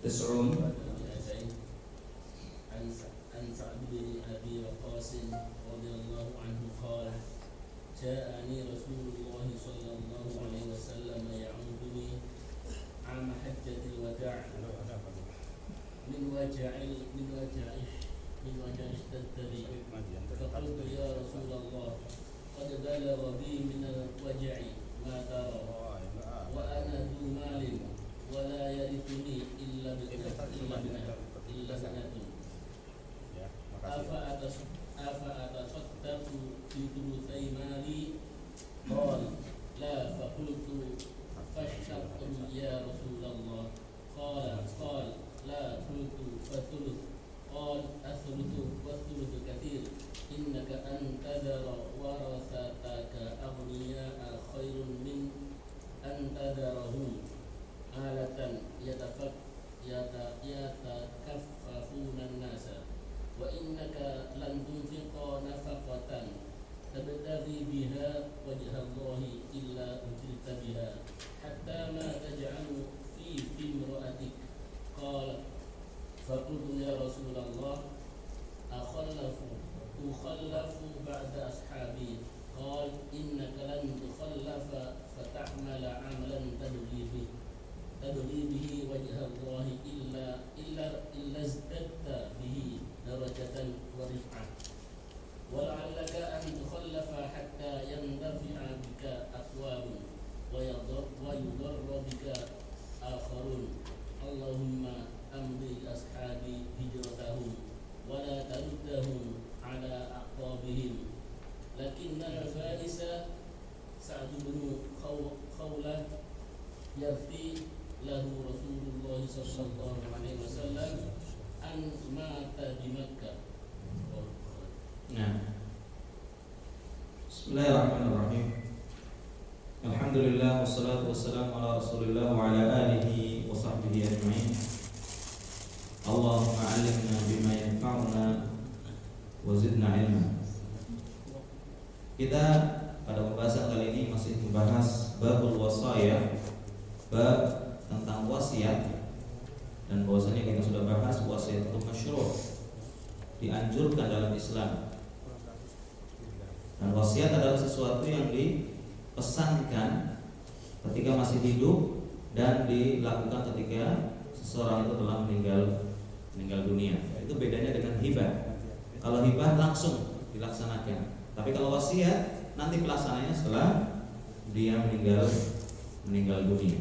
تسعون. عن سعد بن أبي وقاص رضي الله عنه قال جاءني رسول الله صلى الله عليه وسلم يعودني عام حجة الوداع من وجع اشتد بي فقلت يا رسول الله قد بلغ بي من الوجع ما ترى وأنا ذو مال ولا يرثني إلا ابنة أفأتصدق بثلثي مالي قال لا فقلت فالشطر يا رسول الله قال لا قلت فالثلث قال الثلث والثلث كثير إنك أن تذر ورثتك أغنياء خير من أن تذرهم آلة يتكففون الناس وإنك لن تنفق نفقة تبتغي بها وجه الله إلا أجرت بها حتى ما تجعل في امرأتك قال فقلت يا رسول الله أخلف بعد أصحابي قال إنك لن تخلف فتعمل عملا تبغي به وجه الله إلا ازددت به درجة ورفعة ولعلك أن تخلف حتى ينتفع بك أقوام ويضر بك آخرون اللهم أمضي أصحابي هجرتهم ولا تردهم على أعقابهم لكن الفارس سعد بن خولة يفتي له رسول الله صلى الله عليه وسلم أن مات بمكة. Nah, Bismillahirrahmanirrahim. Alhamdulillah wassalatu wassalamu ala Rasulillah wa ala alihi wa sahbihi ajma'in. Allahumma 'allimna bima yanfa'una wa zidna ilma. Kita pada pembahasan kali ini masih membahas babul wasaya, bab tentang wasiat, dan bahwasanya kita sudah bahas wasiat itu masyru', dianjurkan dalam Islam. Dan wasiat adalah sesuatu yang dipesankan ketika masih hidup dan dilakukan ketika seseorang itu telah meninggal dunia. Itu bedanya dengan hibah. Kalau hibah langsung dilaksanakan, tapi kalau wasiat nanti pelaksananya setelah dia meninggal dunia.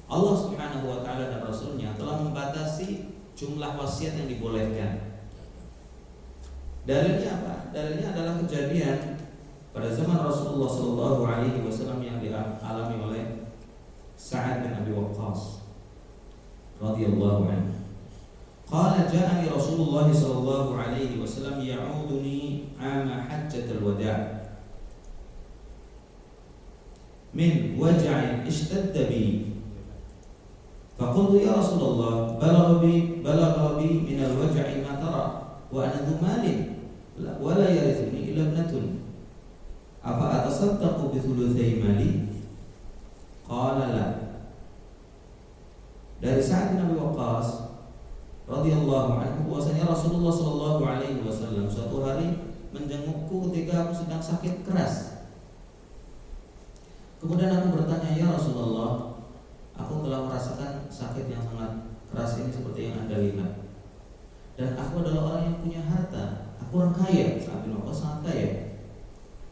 Allah Subhanahu wa taala dan Rasulnya telah membatasi jumlah wasiat yang dibolehkan. Dalilnya apa? Dalilnya adalah kejadian pada zaman Rasulullah sallallahu alaihi wasallam yang dialami oleh Sa'ad bin Abi Waqqas radhiyallahu anhu. Qala ja'ani Rasulullah sallallahu alaihi wasallam ya'uduni 'ama hajjatul wada' min waj'in ishtadda bi. فقلت يا رسول الله بلغ بي من الوجع ما ترى وأنا ذو مال ولا يرثني إلا ابنة أفأتصدق بثلثي مالي قال لا. Dari Sa'ad bin Abi Waqqas radhiyallahu anhu bahwasanya Rasulullah sallallahu alaihi wasallam suatu hari menjengukku ketika aku sedang sakit keras. Kemudian aku bertanya, ya Rasulullah, aku telah merasakan sakit yang sangat keras ini seperti yang Anda lihat. Dan aku adalah orang yang punya harta. Aku orang kaya, Sa'ad bin Waqqas sangat kaya.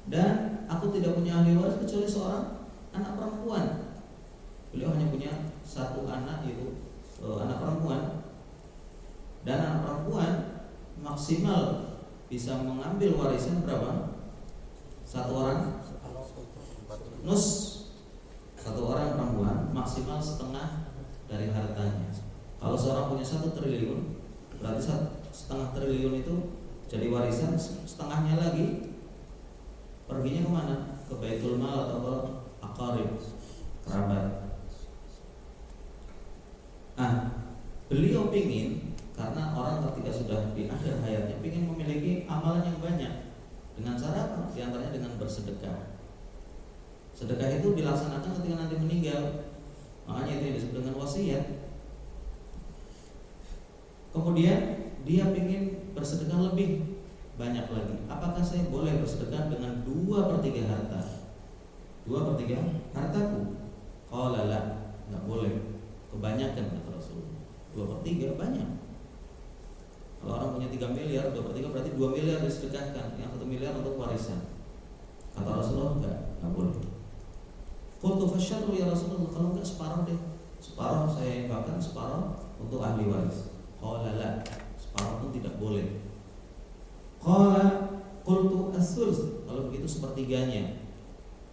Dan aku tidak punya ahli waris kecuali seorang anak perempuan. Beliau hanya punya satu anak, yaitu anak perempuan. Dan anak perempuan maksimal bisa mengambil warisan berapa? Satu orang nus. Satu orang perempuan maksimal setengah dari hartanya. Kalau seorang punya 1 triliun, berarti setengah triliun itu jadi warisan, setengahnya lagi perginya kemana? Ke Baitul Mal atau ke aqarib, kerabat. Nah, beliau pingin, karena orang ketika sudah di akhir hayatnya pingin memiliki amalan yang banyak. Dengan cara apa? Di antaranya dengan bersedekah. Sedekah itu dilaksanakan ketika nanti meninggal. Makanya itu disebut dengan wasiat. Kemudian dia ingin bersedekah lebih banyak lagi. Apakah saya boleh bersedekah dengan 2/3 harta? 2/3 hartaku? Qala la, enggak boleh. Kebanyakan kata Rasulullah. 2/3 banyak. Kalau orang punya 3 miliar, 2/3 berarti 2 miliar disedekahkan, yang 1 miliar untuk warisan. Kata Rasulullah enggak boleh. Qultu fasyarru ya Rasulullah, kalau enggak separuh deh. Separuh saya infakkan, separuh untuk ahli waris. Qala la, separuh pun tidak boleh. Qala qultu as-sulus, kalau begitu sepertiganya.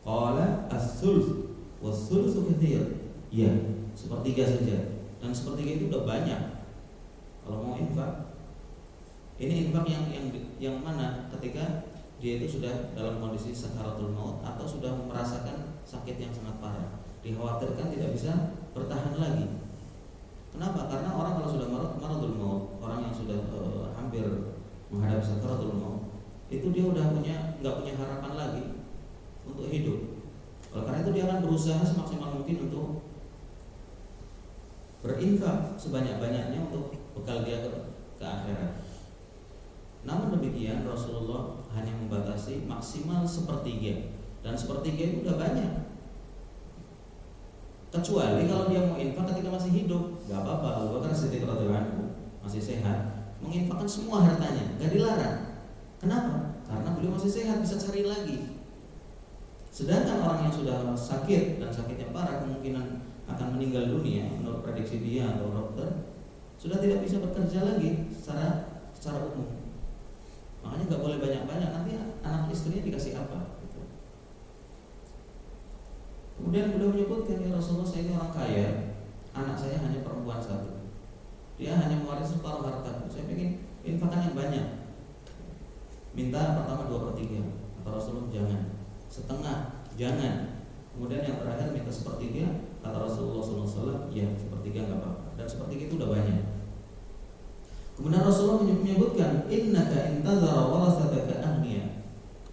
Qala as-sulus was-sulusu katsir. Ya, sepertiga saja. Dan sepertiga itu udah banyak. Kalau mau infak, ini infak yang mana ketika dia itu sudah dalam kondisi sakaratul maut atau sudah merasakan sakit yang sangat parah, dikhawatirkan tidak bisa bertahan lagi. Kenapa? Karena orang kalau sudah maradul maut, orang yang sudah hampir menghadapi sakaratul maut, itu dia udah nggak punya harapan lagi untuk hidup. Oleh karena itu dia akan berusaha semaksimal mungkin untuk berinfak sebanyak-banyaknya untuk bekal dia ke akhirat. Namun demikian Rasulullah hanya membatasi maksimal sepertiga, dan sepertiga itu udah banyak. Kecuali kalau dia mau infak ketika masih hidup, nggak apa-apa. Abu Bakar Siddiq radhiyallahu anhu masih sehat, menginfakkan semua hartanya, nggak dilarang. Kenapa? Karena beliau masih sehat, bisa cari lagi. Sedangkan orang yang sudah sakit dan sakitnya parah, kemungkinan akan meninggal dunia menurut prediksi dia atau dokter, sudah tidak bisa bekerja lagi secara umum. Makanya nggak boleh banyak-banyak, nanti anak istrinya dikasih apa? Gitu. Kemudian beliau menyebutkan, ya Rasulullah, saya ini orang kaya, anak saya hanya perempuan satu, dia hanya mewarisi separuh harta. Saya ingin infakkan yang banyak. Minta pertama 2/3. Kata Rasulullah jangan, setengah jangan. Kemudian yang terakhir minta sepertiga. Kata Rasulullah SAW, ya sepertiga nggak apa-apa. Dan sepertiga itu udah banyak. Kemudian Rasulullah menyebutkan, innaka intadzara warasataka aghniya.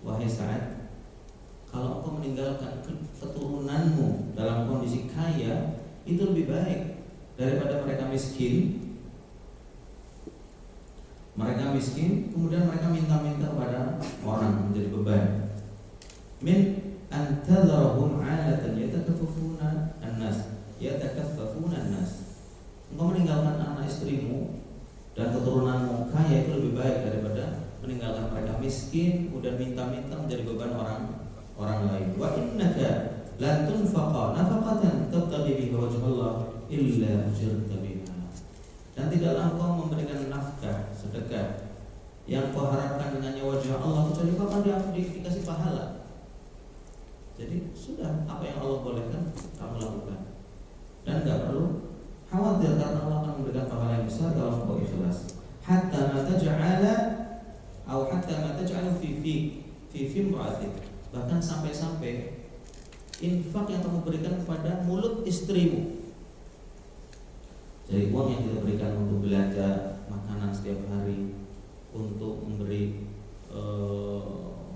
Wahai Sa'ad, kalau engkau meninggalkan keturunanmu dalam kondisi kaya, itu lebih baik daripada mereka miskin. Mereka miskin, kemudian mereka minta-minta kepada orang, menjadi beban. Min antadzarahum 'alatan yatakaffafuna an-nas, Engkau meninggalkan anak istrimu dan keturunanmu kaya, itu lebih baik daripada meninggalkan mereka miskin kemudian minta-minta menjadi beban orang lain. Wa innaka la tunfaqa nafaqatan tabtaghi biha wajhallah illa ujirta biha. Dan tidaklah engkau memberikan nafkah, sedekah yang kau harapkan dengannya wajah Allah, kecuali kapan dia dikasih pahala. Jadi sudah, apa yang Allah bolehkan kamu lakukan, dan enggak perlu khawatir karena Allah akan memberikan pahala yang besar kalau engkau ikhlas. Hatta ma taj'alu fi imra'atik. Bahkan sampai-sampai infak yang kamu berikan kepada mulut istrimu. Jadi uang yang kita berikan untuk belanja makanan setiap hari, untuk memberi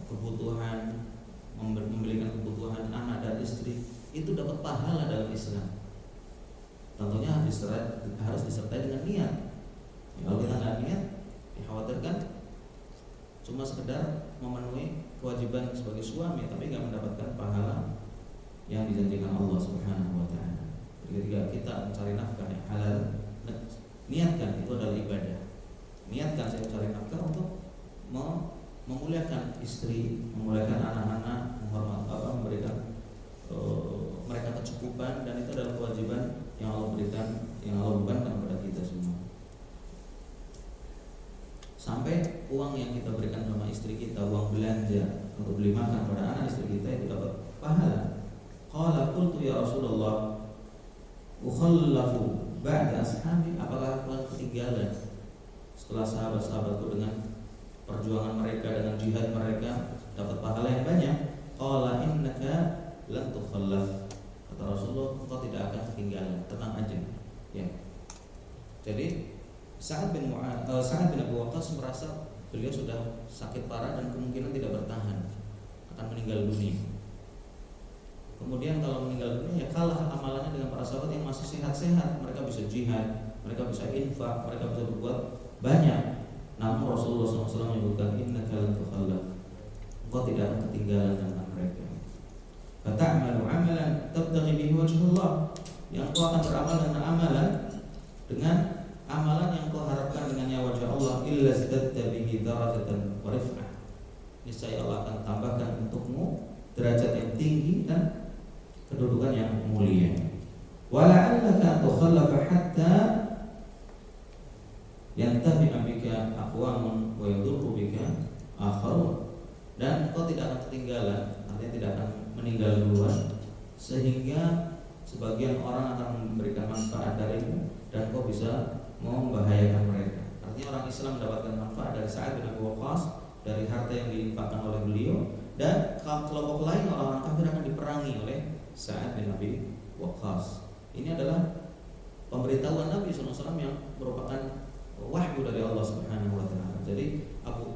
kebutuhan, memberikan kebutuhan anak dan istri, itu dapat pahala dalam Islam. Tentunya harus disertai dengan niat. Kalau kita nggak niat, dikhawatirkan cuma sekedar memenuhi kewajiban sebagai suami, tapi nggak mendapatkan pahala yang dijanjikan Allah Subhanahu Wa Taala. Ketika kita mencari nafkah yang halal, niatkan itu adalah ibadah. Niatkan saya mencari nafkah untuk memuliakan istri, memuliakan anak-anak, memberikan mereka kecukupan, dan itu adalah kewajiban yang Allah berikan, yang Allah bebankan kepada kita semua. Sampai uang yang kita berikan sama istri kita, uang belanja untuk beli makan pada anak istri kita, itu dapat pahala. Qala qultu ya Rasulullah, ukhallafu ba'da ashabi, apakah aku ketinggalan setelah sahabat-sahabatku dengan perjuangan mereka, dengan jihad mereka, dapat pahala yang banyak? Qala innaka lan tukhallaf. Kata Rasulullah, engkau tidak akan ketinggalan, tenang aja. Ya. Jadi Sa'ad bin Abi Waqqas merasa beliau sudah sakit parah dan kemungkinan tidak bertahan, akan meninggal dunia. Kemudian kalau meninggal dunia ya kalah amalannya dengan para sahabat yang masih sehat-sehat. Mereka bisa jihad, mereka bisa infak, mereka bisa berbuat banyak. Namun Rasulullah SAW menyebutkan innaka lan tukhallaf, engkau tidak akan ketinggalan dengan mereka. Fata'malu amalan tabtaghi bihi wajhullah, yang kau akan beramal dengan amalan yang kau harapkan dengannya wajah Allah, illa zdadta bihi darajatan wa rif'ah, niscaya Allah akan tambahkan untukmu derajat yang tinggi dan kedudukan yang mulia. Wala'allaka tukhallafa hatta yantafi bika aqwamun wa yadurru bika akharun, dan kau tidak akan ketinggalan, artinya tidak akan meninggal duluan, sehingga sebagian orang akan memberikan manfaat darimu dan kau bisa membahayakan mereka. Artinya orang Islam mendapatkan manfaat dari Sa'ad bin Abi Waqqas, dari harta yang diinfakkan oleh beliau, dan kelompok lain orang-orang kafir akan diperangi oleh Sa'ad bin Abi Waqqas. Ini adalah pemberitahuan Nabi SAW yang merupakan wahyu dari Allah Subhanahu wa taala. Jadi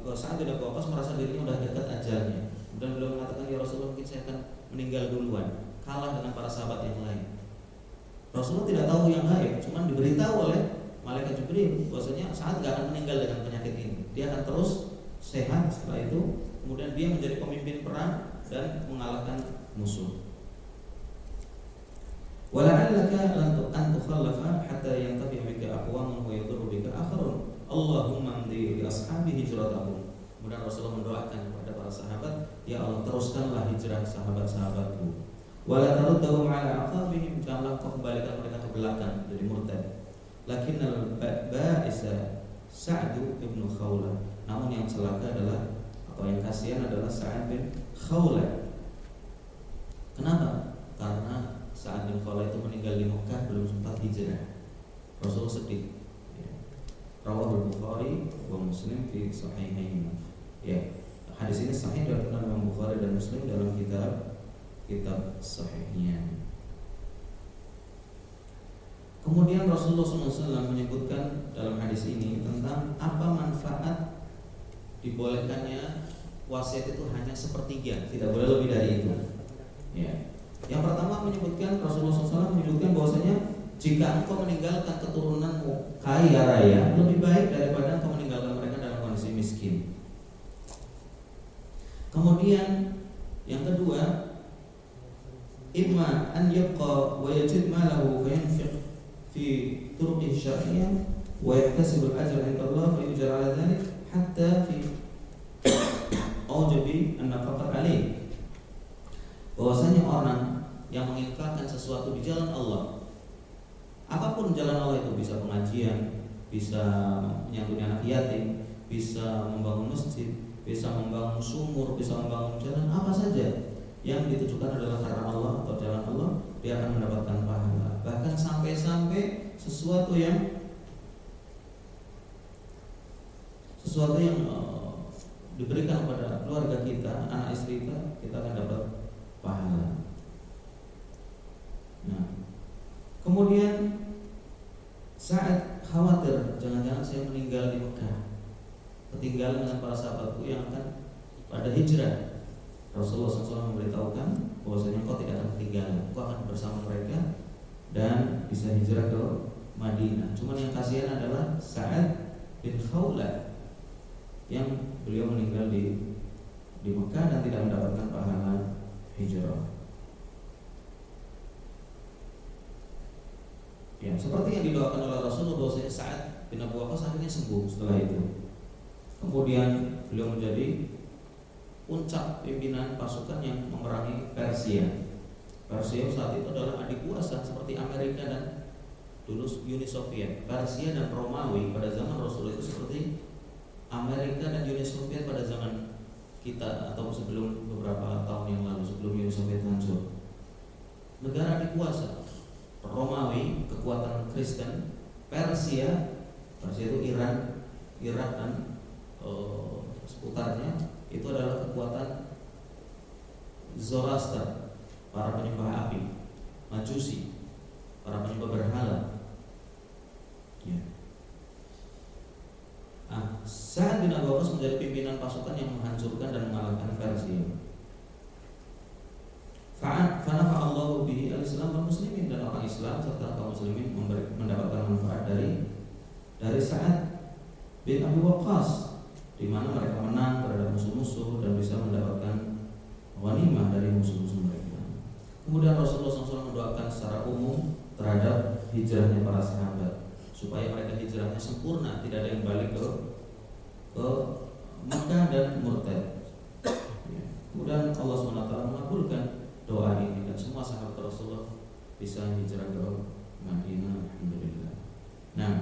Sa'ad bin Abi Waqqas merasa dirinya sudah dekat ajalnya. Dan beliau mengatakan, ya Rasulullah, mungkin saya akan meninggal duluan, kalah dengan para sahabat yang lain. Rasulullah tidak tahu yang gaib, cuma diberitahu oleh malaikat Jibril bahwasanya Sa'ad tidak akan meninggal dengan penyakit ini. Dia akan terus sehat setelah itu. Kemudian dia menjadi pemimpin perang dan mengalahkan musuh. Wala'allaka an tukhallafa hatta yantafi bika aqwamun wa yadurru bika akharun. Allahumma amdi li ashabi hijratahum. Kemudian Rasulullah mendoakan kepada para sahabat, ya Allah, teruskanlah hijrah sahabat-sahabatku. Wala taruddahum ala aqabihim, janganlah kau kembalikan mereka ke belakang jadi murtad. Lakinnal ba'isa Sa'd bin Khawlah, namun yang celaka adalah, atau yang kasihan adalah Sa'ad bin Khawlah. Kenapa? Karena Sa'ad bin Khawlah itu meninggal di Mekah, belum sempat hijrah. Rasul sedih. Rawahul Bukhari wa Muslim fi sahihaihima. Ya, hadis ini sahih diriwayatkan Imam Bukhari dan Muslim dalam kitab sahihnya. Kemudian Rasulullah SAW menyebutkan dalam hadis ini tentang apa manfaat dibolehkannya wasiat itu hanya sepertiga, tidak boleh lebih dari itu. Ya. Yang pertama menyebutkan, Rasulullah SAW menyebutkan bahwasanya jika engkau meninggalkan keturunanmu kaya raya, lebih baik daripada engkau meninggalkan mereka dalam kondisi miskin. Kemudian yang kedua, imma an yabqa wa yajid malahu fa yunfiq fi turuqi syar'iyyah wa yaktasib al-ajr 'inda Allah wa yujra 'ala dhalik hatta fi awjabi an-nafaqah alaih. Bahwasanya orang yang menginfakkan sesuatu di jalan Allah, apapun jalan Allah itu, bisa pengajian, bisa menyantuni anak yatim, bisa membangun masjid, bisa membangun sumur, bisa membangun jalan, apa saja yang ditujukan adalah karena Allah atau jalan Allah, dia akan mendapatkan pahala. Bahkan sampai-sampai sesuatu yang diberikan kepada keluarga kita, anak istri kita akan dapat pahala. Nah, kemudian saat khawatir jangan-jangan saya meninggal di Mekah, ketinggalan dengan para sahabatku yang akan pada hijrah, Rasulullah SAW memberitahukan bahwasanya kau tidak akan ketinggalan, kau akan bersama mereka dan bisa hijrah ke Madinah. Cuman yang kasihan adalah Sa'ad bin Khawlah yang beliau meninggal di Mekah dan tidak mendapatkan pahala hijrah. Ya, seperti yang didoakan oleh Rasulullah bahwasanya Sa'ad bin Abi Waqqas akhirnya sembuh setelah itu. Kemudian beliau menjadi puncak pimpinan pasukan yang memerangi Persia. Persia saat itu adalah adik kuasa seperti Amerika dan dulu Uni Soviet. Persia dan Romawi pada zaman Rasulullah itu seperti Amerika dan Uni Soviet pada zaman kita atau sebelum beberapa tahun yang lalu, sebelum Uni Soviet hancur. Negara adik kuasa. Romawi kekuatan Kristen, Persia itu Iran, Irak dan seputarnya itu adalah kekuatan Zoroaster, para penyembah api, Majusi, para penyembah berhala. Ya. Sa'ad bin Abi Waqqas menjadi pimpinan pasukan yang menghancurkan dan mengalahkan Persia. Fanafaqa Islam wal muslimin, dan orang Islam serta kaum muslimin mendapatkan manfaat dari Sa'ad bin Abi Waqqas, di mana mereka menang terhadap musuh-musuh dan bisa mendapatkan ghanimah dari musuh-musuh mereka. Kemudian Rasulullah SAW mendoakan secara umum terhadap hijrahnya para sahabat supaya mereka hijrahnya sempurna, tidak ada yang balik ke Mekah dan murtad. Kemudian Allah SWT mengabulkan doa ini dan semua sahabat Rasulullah bisa hijrah ke Madinah, alhamdulillah. Nah,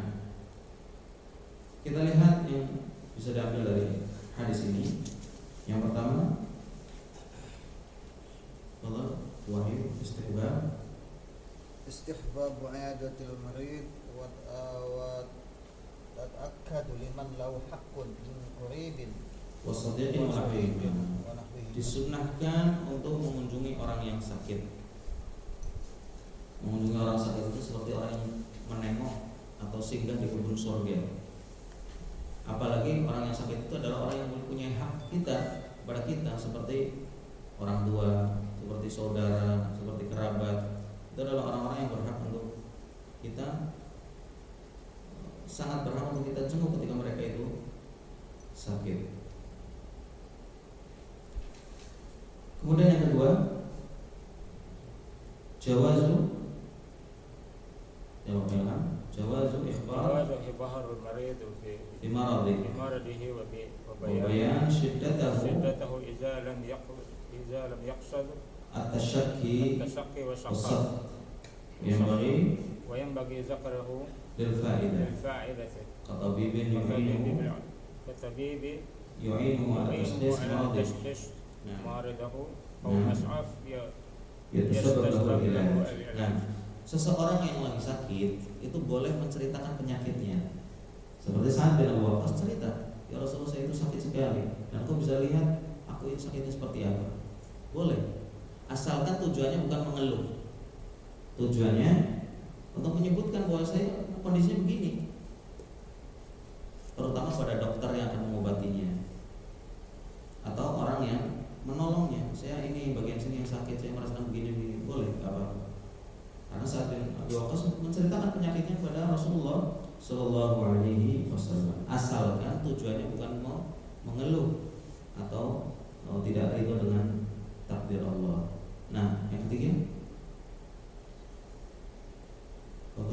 kita lihat yang bisa diambil dari hadis ini. Yang pertama, Allah wahyu istihbab i'adatil marid wa ta'akkadu liman lahu haqqun min quribin wasadiqin wa nahwihi. Disunnahkan untuk mengunjungi orang yang sakit. Mengunjungi orang sakit itu seperti orang yang menengok atau singgah di kebun surga. Apalagi orang yang sakit itu adalah orang yang mempunyai hak kita kepada kita, seperti orang tua, seperti saudara, seperti kerabat. Itu adalah orang-orang yang berhak untuk kita, sangat berhak untuk kita jenguk ketika mereka itu sakit. Kemudian yang kedua, jawazu ikhbar al-marid fi maradihi wa bayan shiddatahu idza lam yaqsad at-tashakki was-saf wa yanbaghi zakrahu lil fa'idati katabibin yu'inu ala tashkhis maridahu aw mas'af Nah, seseorang yang lagi sakit itu boleh menceritakan penyakitnya. Seperti Sa'ad bin Abi Waqqas cerita, ya Rasulullah, saya itu sakit sekali, dan kau bisa lihat aku ini sakitnya seperti apa. Boleh, asalkan tujuannya bukan mengeluh. Tujuannya untuk menyebutkan bahwa saya kondisinya begini, terutama pada dokter yang akan mengobatinya atau orang yang menolongnya. Saya ini bagian sini yang sakit, saya merasakan begini, boleh, gak apa-apa. Karena Sa'ad bin Abi Waqqas menceritakan penyakitnya kepada Rasulullah Sallallahu Alaihi Wasallam, asalkan tujuannya bukan mau mengeluh atau tidak ridho dengan takdir Allah. Nah, yang ketiga,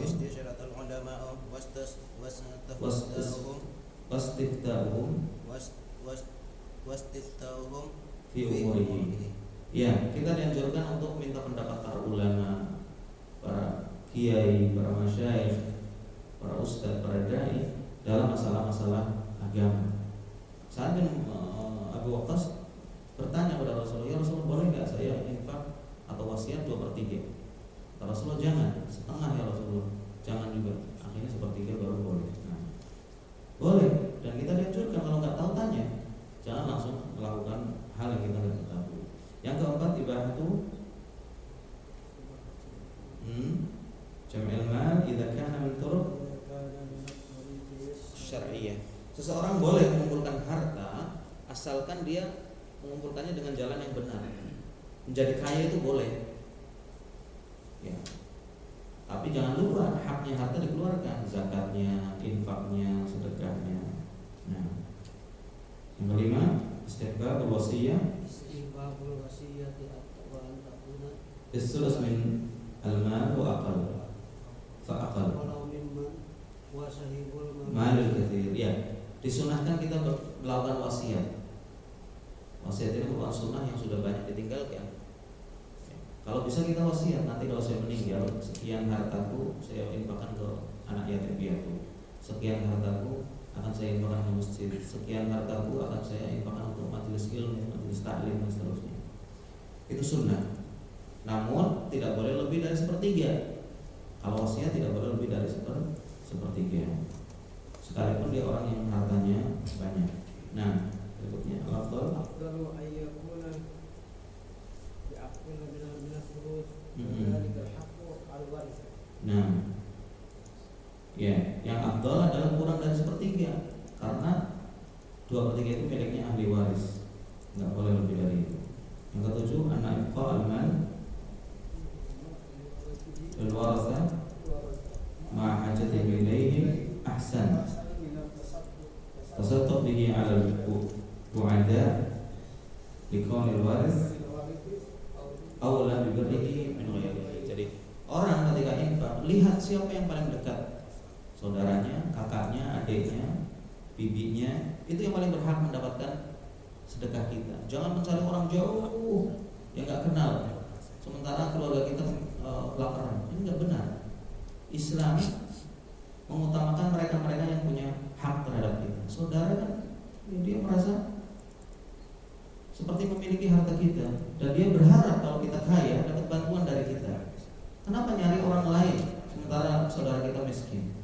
istisyaratul ulama wastiftahum fi umurihi. Ya, kita dianjurkan untuk minta pendapat para ulama, para kiai, para masyayikh, para ustadz, para dai dalam masalah-masalah agama. Saat Abu Waqqas bertanya kepada Rasulullah, ya Rasulullah, boleh nggak saya infak atau wasiat 2/3? Kata Rasulullah, jangan, setengah ya Rasulullah, jangan juga. Akhirnya 1/3 baru boleh. Nah, boleh, dan kita dianjurkan kalau nggak tahu tanya, jangan langsung melakukan hal yang kita nggak ketahui. Yang keempat, ibahatu jam'il mal idza kana min turuq syar'iyyah. Seseorang boleh mengumpulkan harta asalkan dia mengumpulkannya dengan jalan yang benar. Menjadi kaya itu boleh, ya. Tapi jangan lupa haknya harta dikeluarkan, zakatnya, infaknya, sedekahnya. Nah, yang kelima, istihbabul wasiyah. Istihbabul wasiyati wa an takuna As-sulus min al-mal wa aqal. Fa aqal. walau mimman wa sahibul Malul katsir. Ya, disunahkan kita melakukan wasiat. Wasiat ini merupakan sunnah yang sudah banyak ditinggalkan. Kalau bisa kita wasiat, nanti kalau saya meninggal, sekian hartaku saya infakkan ke anak yatim piatu, sekian hartaku akan saya infakkan ke masjid, sekian hartaku akan saya infakkan untuk majelis ilmu, majelis taklim dan seterusnya. Itu sunnah. Namun tidak boleh lebih dari 1/3. Kalau wasiat tidak boleh lebih dari 1/3. Sekalipun dia orang yang hartanya banyak. Nah, berikutnya al-afdal afdalu ayyakuna bi'aqil min al-furud dzalika al-haqqu al-waris. Nah, ya, yang afdal adalah kurang dari 1/3, karena 2/3 itu miliknya ahli waris, nggak boleh lebih dari itu. Yang ketujuh, anak infaq al-mal lil waratha ma hajatihim ilayhi ahsan tasaddaq bihi 'ala al-bu'ada liqaunil waris awla bi birrihi min ghairihi. Jadi orang ketika infak lihat siapa yang paling dekat, saudaranya, kakaknya, adiknya, bibinya, itu yang paling berhak mendapatkan sedekah kita. Jangan mencari orang jauh yang nggak kenal, sementara keluarga kita kelaparan. Ini nggak benar. Islam mengutamakan mereka-mereka yang punya hak terhadap kita. Saudara kan, dia merasa seperti memiliki harta kita dan dia berharap kalau kita kaya dapat bantuan dari kita. Kenapa nyari orang lain sementara saudara kita miskin?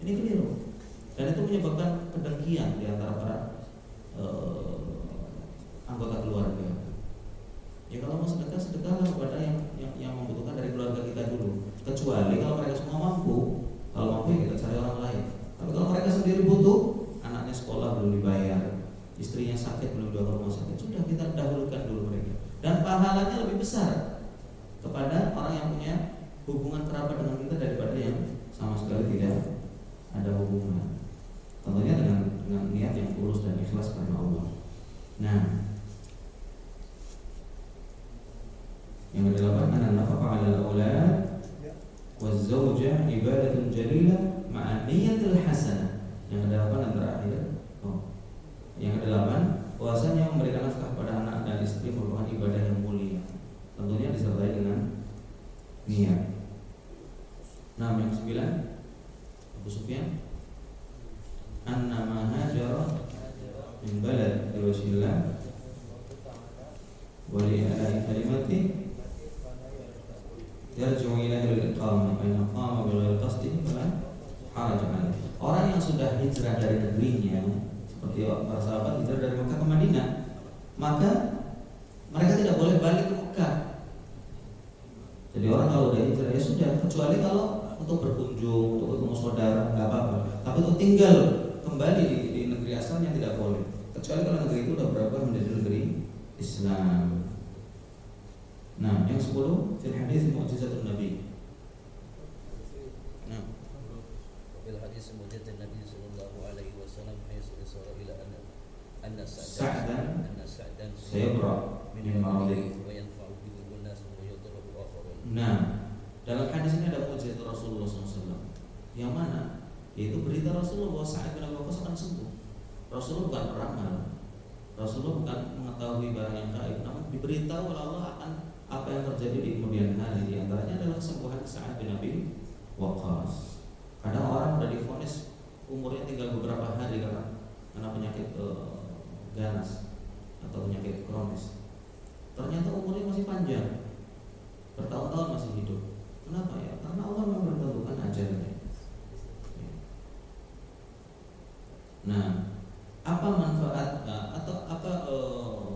Ini keliru dan itu menyebabkan kedengkian di antara para anggota keluarga. Ya kalau mau sedekah, sedekahlah kepada yang membutuhkan dari keluarga kita dulu. Kecuali kalau mereka semua mampu, kalau mampu ya kita cari orang lain. Tapi kalau mereka sendiri butuh, anaknya sekolah belum dibayar, istrinya sakit belum dibawa ke rumah sakit, sudah kita dahulukan dulu mereka. Dan pahalanya lebih besar kepada orang yang punya hubungan kerabat dengan kita daripada yang sama sekali tidak ada hubungan. Tentunya dengan niat yang tulus dan ikhlas karena Allah. Nah, yang kedelapan, an-nafaqah 'ala al-aulad wa az-zawja ibadatun jalilah ma'a niyatil hasanah. Yang kedelapan dan terakhir, yang kedelapan, puasanya memberikan nafkah pada anak dan istri merupakan ibadah yang mulia. Tentunya disertai dengan niat. Nah, yang ke-9, Abu Sufyan, annama hajara min balad liwajhillah wa li ala'i kalimati yarji'u ilaihi al-iqamah fa in qama bi ghairi qasdihi fala haraja alayh. Orang yang sudah hijrah dari negerinya, seperti para sahabat hijrah dari Mekah ke Madinah, maka mereka tidak boleh balik ke Mekah. Jadi orang kalau udah hijrah ya sudah, kecuali kalau untuk berkunjung, untuk ketemu saudara, nggak apa-apa. Tapi untuk tinggal kembali di negeri asalnya tidak boleh. Kecuali kalau negeri itu sudah berubah menjadi negeri Islam. Nah, yang 10, fil hadis mu'jizatun Nabi. Nah, fil hadis mu'jizatun Nabi sallallahu alaihi wasallam haitsu isara ila anna Sa'dan sayabra min al-ma'rudi wa yanfa'u bihi an-nas wa yadurru akharun. Nah, dalam hadis ini ada mukjizat Rasulullah SAW. Yang mana? Yaitu berita Rasulullah bahwa Sa'ad bin Abi Waqqas akan sembuh. Rasulullah bukan peramal, Rasulullah bukan mengetahui barang yang gaib, namun diberitahu oleh Allah akan apa yang terjadi di kemudian hari. Di antaranya adalah kesembuhan Sa'ad bin Abi Waqqas. Kadang orang sudah divonis umurnya tinggal beberapa hari karena penyakit ganas atau penyakit kronis. Ternyata umurnya masih panjang, bertahun-tahun masih hidup. Kenapa ya? Karena Allah memang menentukan ajalnya. Nah, apa manfaat atau apa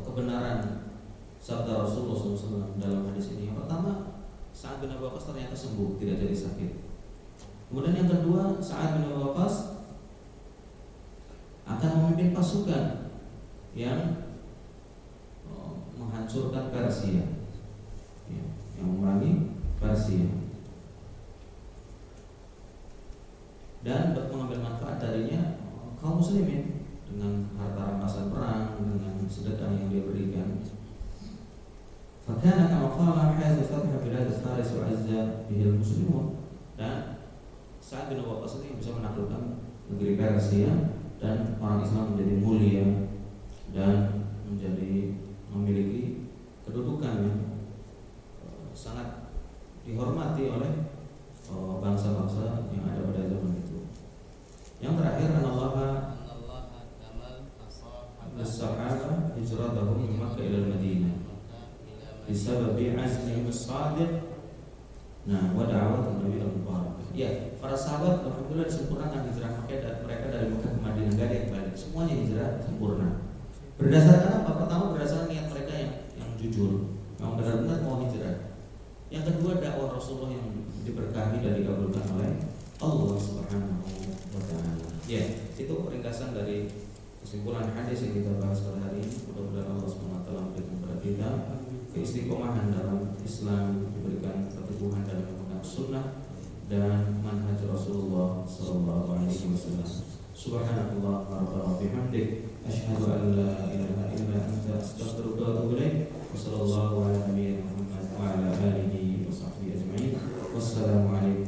kebenaran sabda Rasulullah SAW dalam hadis ini? Yang pertama, Sa'ad bin Abi Waqqas ternyata sembuh, tidak jadi sakit. Kemudian yang kedua, Sa'ad bin Abi Waqqas akan memimpin pasukan yang menghancurkan Persia, yang memerangi Persia, dan mengambil manfaat darinya kaum muslimin dengan harta rampasan perang, dengan sedekah yang dia berikan. Fakana kama qala haitsu fatha bilad al-Faris wa azza bihi al-muslimun. Dan Sa'ad bin Abi Waqqas ini bisa menaklukkan negeri Persia dan orang Islam menjadi mulia dan menjadi memiliki kedudukan yang sangat dihormati oleh bangsa-bangsa yang ada pada zaman itu. Yang terakhir, Allah as-sahaba hijratahum min Makkah ila Madinah bisababi azmihim as-sadiq. Nah, wa da'wat Nabi al-Mubarak. Ya, para sahabat alhamdulillah disempurnakan hijrah mereka dari Mekah ke Madinah, enggak ada yang balik. Semuanya hijrah sempurna. Berdasarkan apa? Pertama, berdasarkan niat mereka yang jujur, yang benar-benar mau hijrah. Yang kedua, dakwah Rasulullah yang diberkahi dan dikabulkan oleh Allah Subhanahu wa ta'ala. Ya, itu ringkasan dari kesimpulan hadis yang kita bahas pada hari ini. Mudah-mudahan Allah Subhanahu wa ta'ala memberikan kepada kita keistiqomahan dalam Islam, diberikan keteguhan dalam memegang sunnah dan manhaj Rasulullah sallallahu alaihi wasallam. Subhanallah wa bihamdik asyhadu an la ilaha illa anta astaghfiruka wa atubu ilaik. Wassallallahu ala nabiyyina Muhammad wa ala alihi wa sahbihi ajma'in. Wassalamu alaikum